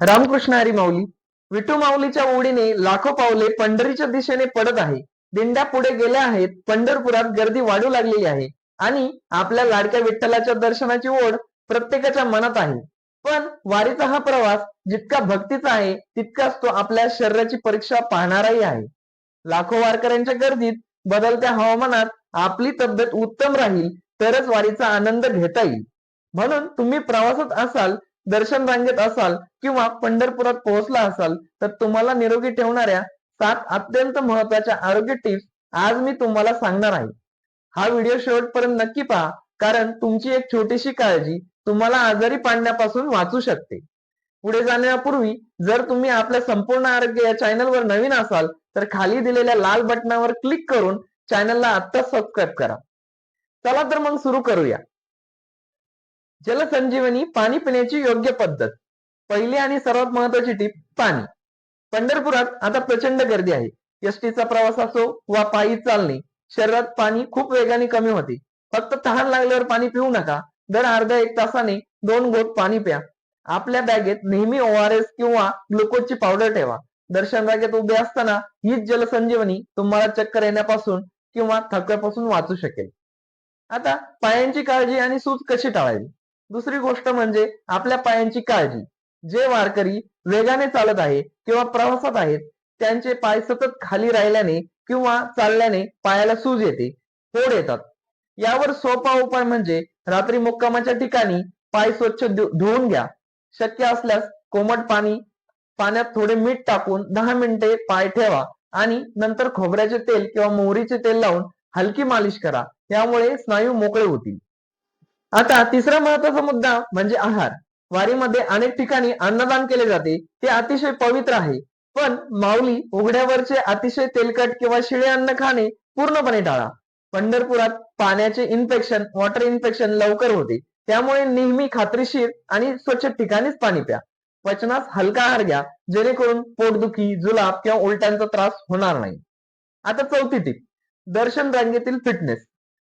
रामकृष्ण हरी माऊली. विठू माऊलीच्या ओढीने लाखो पावले पंढरीच्या दिशेने पडत आहे. दिंड्या पुढे गेल्या आहेत. पंढरपुरात गर्दी वाढू लागलेली आहे आणि आपल्या लाडक्या विठ्ठलाच्या दर्शनाची ओढ प्रत्येकाच्या मनात आहे. पण वारीचा हा प्रवास जितका भक्तीचा आहे तितकाच तो आपल्या शरीराची परीक्षा पाहणाराही आहे. लाखो वारकऱ्यांच्या गर्दीत बदलत्या हवामानात आपली तब्येत उत्तम राहील तरच वारीचा आनंद घेता येईल. म्हणून तुम्ही प्रवासात असाल, दर्शन रांगेत असाल किंवा पंढरपुरात पोहोचला असाल तर तुम्हाला निरोगी ठेवणाऱ्या 7 अत्यंत महत्वाच्या आरोग्य टिप्स आज मी तुम्हाला सांगणार आहे. हा व्हिडिओ शेवटपर्यंत नक्की पहा, कारण तुमची एक छोटीशी काळजी तुम्हाला आजारी पडण्यापासून वाचू शकते. पुढे जाण्यापूर्वी जर तुम्ही आपल्या संपूर्ण आरोग्य या चॅनलवर नवीन असाल तर खाली दिलेल्या लाल बटनावर क्लिक करून चॅनलला आत्ताच सबस्क्राईब करा. चला तर मग सुरू करूया. जलसंजीवनी पाणी पिण्याची योग्य पद्धत. पहिली आणि सर्वात महत्वाची टीप पाणी. पंढरपुरात आता प्रचंड गर्दी आहे. एसटीचा प्रवास असो वा पायी चालणे, शरीरात पाणी खूप वेगाने कमी होते. फक्त तहान लागल्यावर पाणी पिऊ नका. दर अर्ध्या 1 तासाने 2 घोट पाणी प्या. आपल्या बॅगेत नेहमी ORS किंवा ग्लुकोजची पावडर ठेवा. दर्शन रांगेत उभे असताना हीच जलसंजीवनी तुम्हाला चक्कर येण्यापासून किंवा थकव्यापासून वाचू शकेल. आता पायांची काळजी आणि सूज कशी टाळावी. दुसरी गोष्ट म्हणजे आपल्या पायांची काळजी. जे वारकरी वेगाने चालत आहे किंवा प्रवासात आहेत त्यांचे पाय सतत खाली राहिल्याने किंवा चालल्याने पायाला सूज येते, फोड येतात. यावर सोपा उपाय म्हणजे रात्री मुक्कामाच्या ठिकाणी पाय स्वच्छ धुवून घ्या. शक्य असल्यास कोमट पाण्यात थोडे मीठ टाकून 10 मिनिटे पाय ठेवा आणि नंतर खोबऱ्याचे तेल किंवा मोहरीचे तेल लावून हलकी मालिश करा. यामुळे स्नायू मोकळे होतील. आता तिसरा महत्वाचा मुद्दा म्हणजे आहार. वारीमध्ये अनेक ठिकाणी अन्नदान केले जाते, ते अतिशय पवित्र आहे. पण माऊली उघड्यावरचे अतिशय तेलकट किंवा शिळे अन्न खाणे पूर्णपणे टाळा. पंढरपुरात पाण्याचे इन्फेक्शन, वॉटर इन्फेक्शन लवकर होते. त्यामुळे नेहमी खात्रीशीर आणि स्वच्छ ठिकाणीच पाणी प्या. पचनास हलका आहार घ्या, जेणेकरून पोटदुखी, जुलाब किंवा उलट्यांचा त्रास होणार नाही. आता चौथी टीप, दर्शन रांगेतील फिटनेस.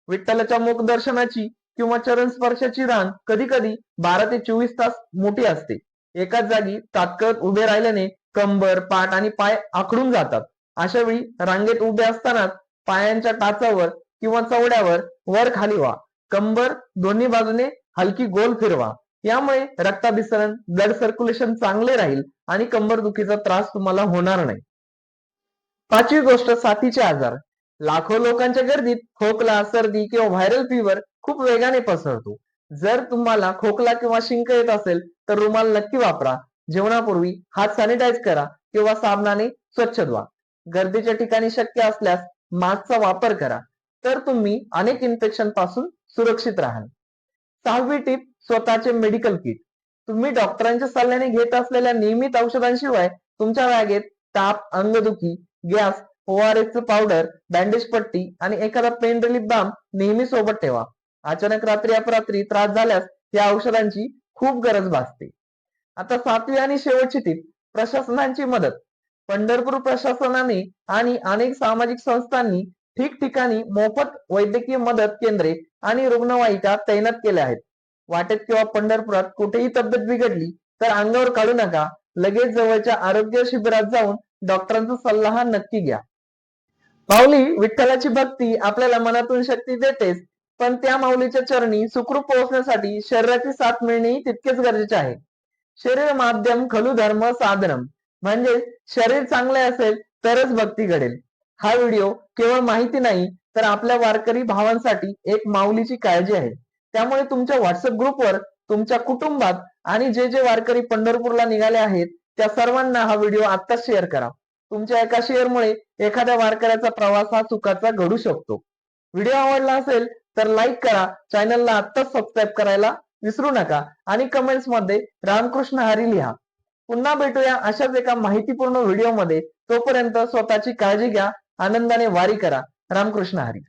विठ्ठलाच्या मुख दर्शनाची किंवा चरण स्पर्शाची रांग कधी कधी 12 ते 24 तास मोठी असते. एकाच जागी तात्काळ उभे राहिल्याने कंबर, पाठ आणि पाय आखडून जातात. अशा वेळी रांगेत उभे असतानाच पायांच्या टाचावर किंवा चवड्यावर वर खाली व्हा. कंबर दोन्ही बाजूने हलकी गोल फिरवा. यामुळे रक्ताभिसरण, ब्लड सर्क्युलेशन चांगले राहील आणि कंबरदुखीचा त्रास तुम्हाला होणार नाही. पाचवी गोष्ट, साथीचे आजार. लाखो लोकांच्या गर्दीत खोकला, सर्दी किंवा व्हायरल फीवर खूप वेगाने पसरतो. जर तुम्हाला खोकला किंवा शिंक येत असेल तर रुमाल नक्की वापरा. जेवणापूर्वी हात सॅनिटाईज करा किंवा साबणाने स्वच्छ धुवा. गर्दीच्या ठिकाणी शक्य असल्यास मास्कचा वापर करा, तर तुम्ही अनेक इन्फेक्शन पासून सुरक्षित राहाल. 6वी टीप, स्वतःचे मेडिकल किट. तुम्ही डॉक्टरांच्या सल्ल्याने घेत असलेल्या नियमित औषधांशिवाय तुमच्या बॅगेत ताप, अंगदुखी, गॅस, ORS पावडर, बँडेज पट्टी आणि एखादा पेन रिलीफ बाम नेहमी सोबत ठेवा. अचानक रात्री अपरात्री त्रास झाल्यास या औषधांची खूप गरज भासते. आता 7वी आणि शेवटची टीप, प्रशासनाची मदत. पंढरपूर प्रशासनाने आणि अनेक सामाजिक संस्थांनी ठिकठिकाणी मोफत वैद्यकीय मदत केंद्रे आणि रुग्णवाहिका तैनात केल्या आहेत. वाटेत किंवा पंढरपुरात कुठेही तब्येत बिघडली तर अंगावर काढू नका. लगेच जवळच्या आरोग्य शिबिरात जाऊन डॉक्टरांचा सल्ला नक्की घ्या. माऊली विठ्ठलाची भक्ती आपल्याला मनातून शक्ती देतेच, पण त्या माऊलीच्या चरणी सुखरूप पोहोचण्यासाठी शरीराची साथ मिळणेही तितकेच गरजेचे आहे. शरीर माध्यम खलु धर्म साधनम, म्हणजे शरीर चांगले असेल तरच भक्ती घडेल. हा व्हिडिओ केवळ माहिती नाही तर आपल्या वारकरी भावांसाठी एक माऊलीची काळजी आहे. त्यामुळे तुमच्या व्हॉट्सअप ग्रुपवर, तुमच्या कुटुंबात आणि जे जे वारकरी पंढरपूरला निघाले आहेत त्या सर्वांना हा व्हिडिओ आत्ताच शेअर करा. तुमच्या एका शेअरमुळे एखाद्या वारकऱ्याचा प्रवास हा सुखाचा घडू शकतो. व्हिडिओ आवडला असेल तर लाईक करा, चॅनलला आत्ताच सबस्क्राईब करायला विसरू नका आणि कमेंट्स मध्ये रामकृष्ण हरी लिहा. पुन्हा भेटूया अशाच एका माहितीपूर्ण व्हिडिओ मध्ये. तोपर्यंत स्वतःची काळजी घ्या, आनंदाने वारी करा. रामकृष्ण हरी.